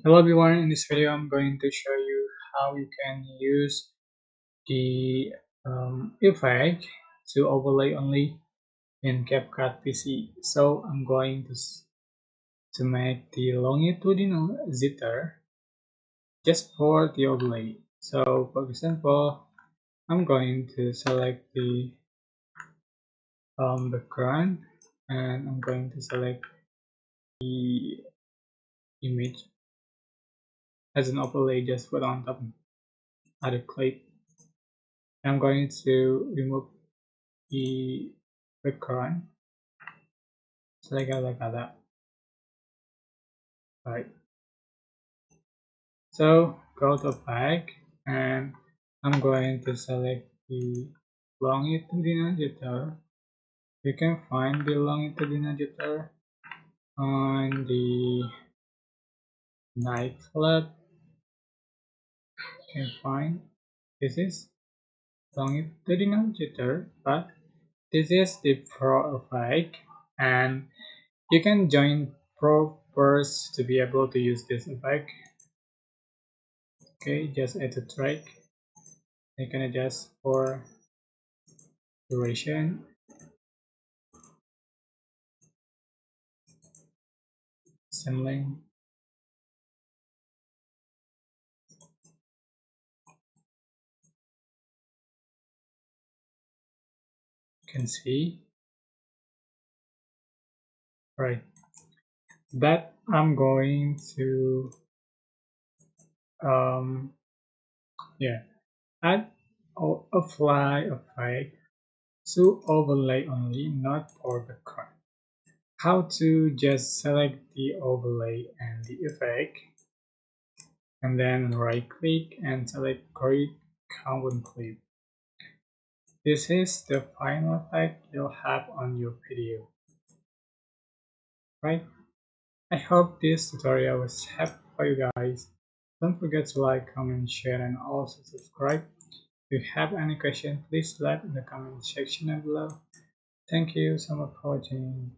Hello everyone, in this video I'm going to show you how you can use the effect to overlay only in CapCut PC. So I'm going to make the longitudinal jitter just for the overlay. So for example, I'm going to select the background and I'm going to select the image as an overlay, just put on top other clip. I'm going to remove the background, select it like that. Right, so go to back and I'm going to select the longitudinal jitter. You can find the longitudinal jitter on the night club. You can find this is longitudinal jitter, but this is the pro effect, and you can join pro first to be able to use this effect. Okay, just add a track. I can adjust for duration, assembling, you can see. Right, but I'm going to um add or apply effect to overlay only, not for background. How to just select the overlay and the effect, and then right click and select create carbon clip. This is the final effect you'll have on your video. Right, I hope this tutorial was helpful for you guys. Don't forget to like, comment, share, and also subscribe. If you have any question, please let in the comment section below. Thank you so much for watching.